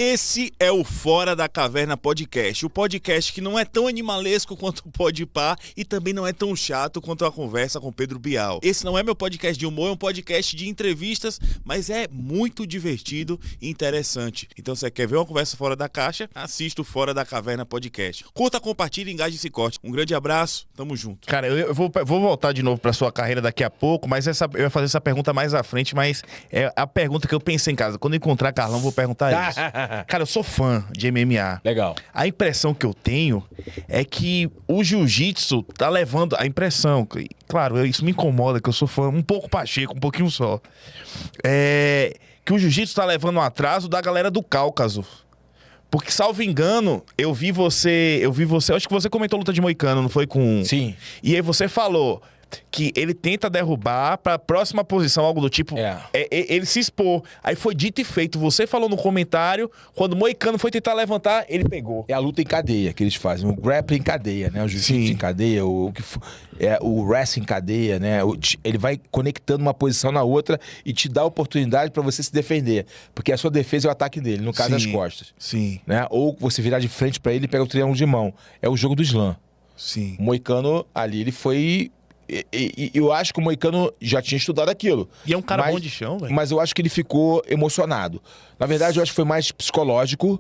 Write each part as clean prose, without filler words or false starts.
Esse é o Fora da Caverna Podcast, o podcast que não é tão animalesco quanto o Podpah e também não é tão chato quanto a conversa com Pedro Bial. Esse não é meu podcast de humor, é um podcast de entrevistas, mas é muito divertido e interessante. Então, se você quer ver uma conversa fora da caixa, assista o Fora da Caverna Podcast. Curta, compartilha, engaje e se corte. Um grande abraço, tamo junto. Cara, eu vou voltar de novo pra sua carreira daqui a pouco, mas eu ia fazer essa pergunta mais à frente, mas é a pergunta que eu pensei em casa. Quando eu encontrar Carlão, eu vou perguntar isso. Cara, eu sou fã de MMA. Legal. A impressão que eu tenho é que o jiu-jitsu tá levando... A impressão... Claro, isso me incomoda, que eu sou fã um pouco pacheco, um pouquinho só. Que o jiu-jitsu tá levando um atraso da galera do Cáucaso. Porque, salvo engano, eu vi você... Acho que você comentou luta de Moicano, não foi com... Sim. E aí você falou que ele tenta derrubar pra próxima posição, algo do tipo... ele se expor. Aí foi dito e feito. Você falou no comentário, quando o Moicano foi tentar levantar, ele pegou. É a luta em cadeia que eles fazem. O grappling em cadeia, né? O jiu-jitsu em cadeia, o wrestling em cadeia, né? Ele vai conectando uma posição na outra e te dá a oportunidade pra você se defender. Porque a sua defesa é o ataque dele, no caso das costas. Sim. Né? Ou você virar de frente pra ele e pega o triângulo de mão. É o jogo do slam. Sim. O Moicano ali, ele foi... Eu acho que o Moicano já tinha estudado aquilo. E é um cara bom de chão, velho. Mas eu acho que ele ficou emocionado. Na verdade, eu acho que foi mais psicológico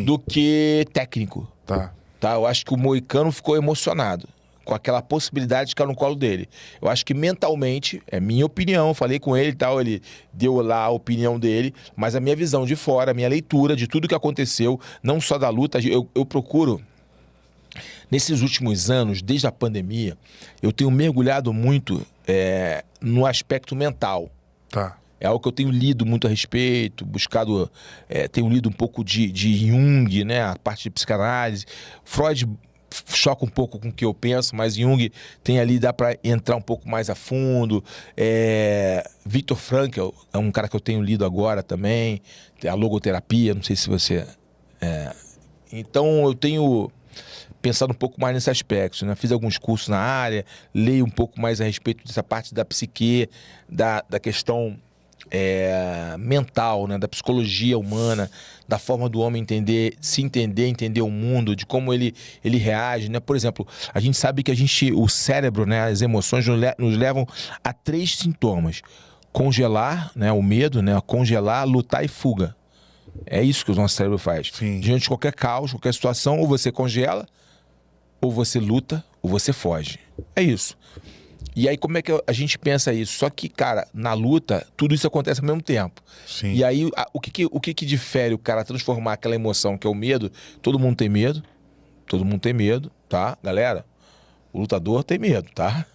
do que técnico. Tá. Eu acho que o Moicano ficou emocionado com aquela possibilidade de ficar no colo dele. Eu acho que mentalmente, é minha opinião, falei com ele e tal, ele deu lá a opinião dele, mas a minha visão de fora, a minha leitura de tudo que aconteceu, não só da luta, eu procuro... Nesses últimos anos, desde a pandemia, eu tenho mergulhado muito no aspecto mental. Tá. É algo que eu tenho lido muito a respeito, buscado... tenho lido um pouco de Jung, né? A parte de psicanálise. Freud choca um pouco com o que eu penso, mas Jung tem ali, dá para entrar um pouco mais a fundo. Viktor Frankl é um cara que eu tenho lido agora também. Tem a logoterapia, não sei se você... Então, eu tenho... pensando um pouco mais nesse aspecto, né? Fiz alguns cursos na área, leio um pouco mais a respeito dessa parte da psique, da questão mental, né? Da psicologia humana, da forma do homem entender o mundo, de como ele reage, né? Por exemplo, a gente sabe que o cérebro, né? As emoções nos levam a 3 sintomas: congelar, né? O medo, né? Congelar, lutar e fuga. É isso que o nosso cérebro faz. Sim. Diante de qualquer caos, qualquer situação, ou você congela, ou você luta, ou você foge. É isso. E aí, como é que a gente pensa isso? Só que, cara, na luta, tudo isso acontece ao mesmo tempo. Sim. E aí, o que difere o cara transformar aquela emoção que é o medo? Todo mundo tem medo. Todo mundo tem medo, tá? Galera, o lutador tem medo, tá?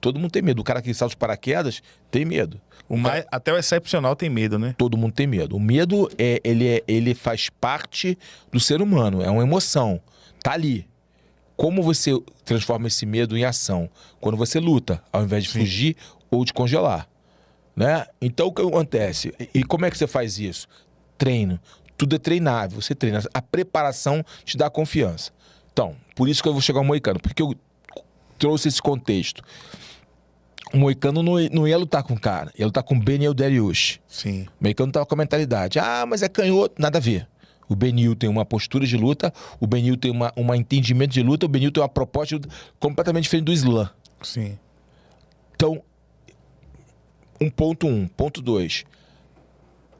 Todo mundo tem medo. O cara que salta de paraquedas tem medo. Até o excepcional tem medo, né? Todo mundo tem medo. O medo, ele faz parte do ser humano. É uma emoção. Tá ali. Como você transforma esse medo em ação? Quando você luta, ao invés de fugir ou de congelar. Né? Então, o que acontece? E como é que você faz isso? Treino. Tudo é treinável. Você treina. A preparação te dá confiança. Então, por isso que eu vou chegar ao Moicano. Porque eu trouxe esse contexto. O Moicano não ia lutar com o cara. Ia lutar com o Beneil Dariush. Sim. O Moicano tava com a mentalidade. Mas é canhoto. Nada a ver. O Beneil tem uma postura de luta. O Beneil tem um entendimento de luta. O Beneil tem uma proposta de luta completamente diferente do Islam. Sim. Então, 1.1. Ponto 2.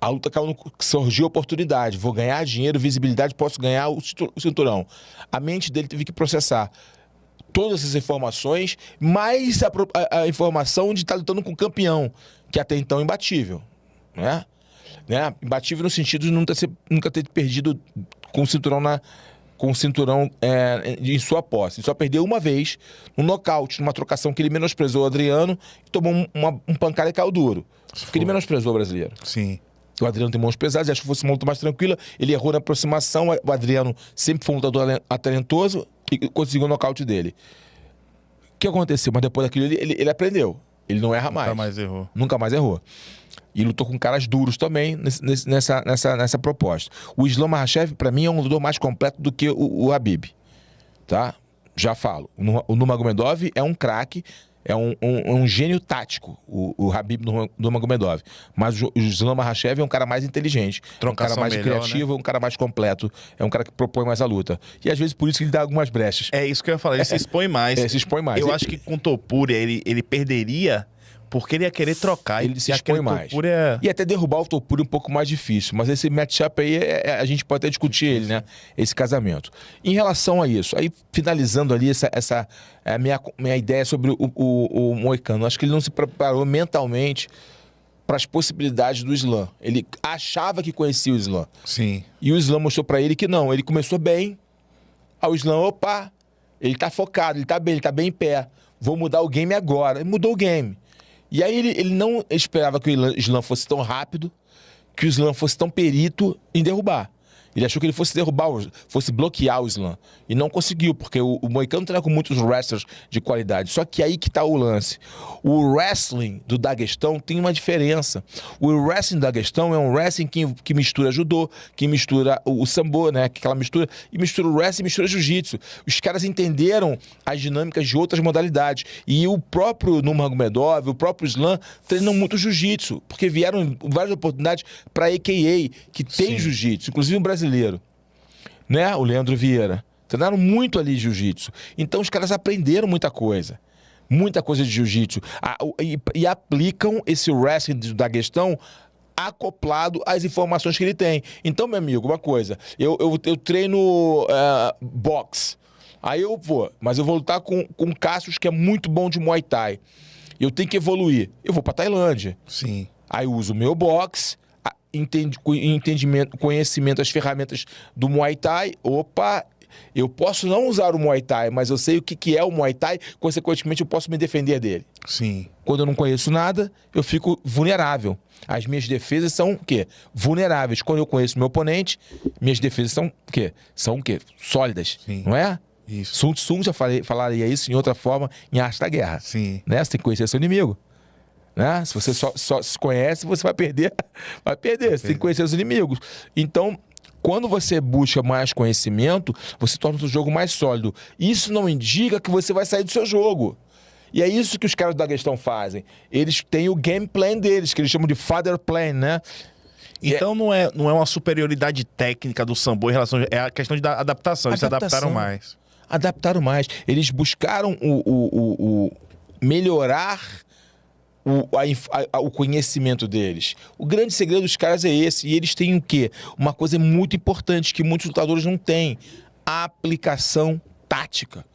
A luta caiu surgiu a oportunidade. Vou ganhar dinheiro, visibilidade, posso ganhar o cinturão. A mente dele teve que processar todas essas informações, mais a informação de estar lutando com o campeão, que até então é imbatível. Né? Imbatível no sentido de nunca ter perdido com o cinturão em sua posse. Ele só perdeu uma vez, um nocaute, numa trocação que ele menosprezou o Adriano e tomou um pancada e caiu duro. Porque ele menosprezou o brasileiro. Sim. O Adriano tem mãos pesadas, acho que fosse uma luta mais tranquila. Ele errou na aproximação, o Adriano sempre foi um lutador talentoso e conseguiu o nocaute dele. O que aconteceu? Mas depois daquilo ele aprendeu. Ele não erra mais. Nunca mais errou. Nunca mais errou. E lutou com caras duros também nessa proposta. O Islam Makhachev, pra mim, é um lutador mais completo do que o Khabib. Tá? Já falo. O Nurmagomedov é um craque. É um gênio tático, o Khabib Nurmagomedov. Mas o Islam Makhachev é um cara mais inteligente. É um cara mais melhor, criativo, é um cara mais completo. É um cara que propõe mais a luta. E às vezes por isso que ele dá algumas brechas. É isso que eu ia falar, ele se expõe mais. Se expõe mais. Eu acho que com Topuria ele perderia porque ele ia querer trocar. Ele se e expõe aquele mais. Topuria... E até derrubar o Topuria um pouco mais difícil. Mas esse matchup aí, a gente pode até discutir ele, né? Esse casamento. Em relação a isso, aí finalizando ali essa minha ideia sobre o Moicano. Acho que ele não se preparou mentalmente para as possibilidades do Islam. Ele achava que conhecia o Islam. Sim. E o Islam mostrou para ele que não. Ele começou bem. Aí o Islam, opa, ele tá focado, ele tá bem em pé. Vou mudar o game agora. Ele mudou o game. E aí ele não esperava que o Islam fosse tão rápido, que o Islam fosse tão perito em derrubar. Ele achou que ele fosse fosse bloquear o Islam. E não conseguiu, porque o Moicano treina com muitos wrestlers de qualidade. Só que aí que tá o lance. O wrestling do Daguestão tem uma diferença. O wrestling do Daguestão é um wrestling que mistura judô, que mistura o sambo, né? Aquela mistura. E mistura o wrestling e mistura jiu-jitsu. Os caras entenderam as dinâmicas de outras modalidades. E o próprio Nurmagomedov, o próprio Islam, treinam muito jiu-jitsu. Porque vieram várias oportunidades para AKA, que tem jiu-jitsu. Inclusive um brasileiro, né? O Leandro Vieira. Treinaram muito ali jiu-jitsu. Então os caras aprenderam muita coisa de jiu-jitsu. E aplicam esse wrestling da questão acoplado às informações que ele tem. Então, meu amigo, uma coisa, eu treino boxe. Aí eu vou, mas eu vou lutar com o Cassius, que é muito bom de Muay Thai. Eu tenho que evoluir. Eu vou pra Tailândia. Sim. Aí eu uso o meu boxe, entendimento, conhecimento das ferramentas do Muay Thai. Opa, eu posso não usar o Muay Thai, mas eu sei o que é o Muay Thai, consequentemente eu posso me defender dele. Sim. Quando eu não conheço nada, eu fico vulnerável. As minhas defesas são o quê? Vulneráveis. Quando eu conheço meu oponente, minhas defesas são o quê? São o quê? Sólidas. Sim. Não é? Isso. Sun Tzu já falaria isso em outra forma, em Arte da Guerra. Sim. Né? Você tem que conhecer seu inimigo. Né? Se você só se conhece, você vai perder. Você tem que conhecer os inimigos. Então, quando você busca mais conhecimento, você torna o seu jogo mais sólido. Isso não indica que você vai sair do seu jogo. E é isso que os caras da questão fazem. Eles têm o game plan deles, que eles chamam de father plan, né? Então não é uma superioridade técnica do sambo em relação... É a questão de adaptação. Eles se adaptaram mais. Adaptaram mais. Eles buscaram melhorar o conhecimento deles. O grande segredo dos caras é esse. E eles têm o quê? Uma coisa muito importante que muitos lutadores não têm. A aplicação tática.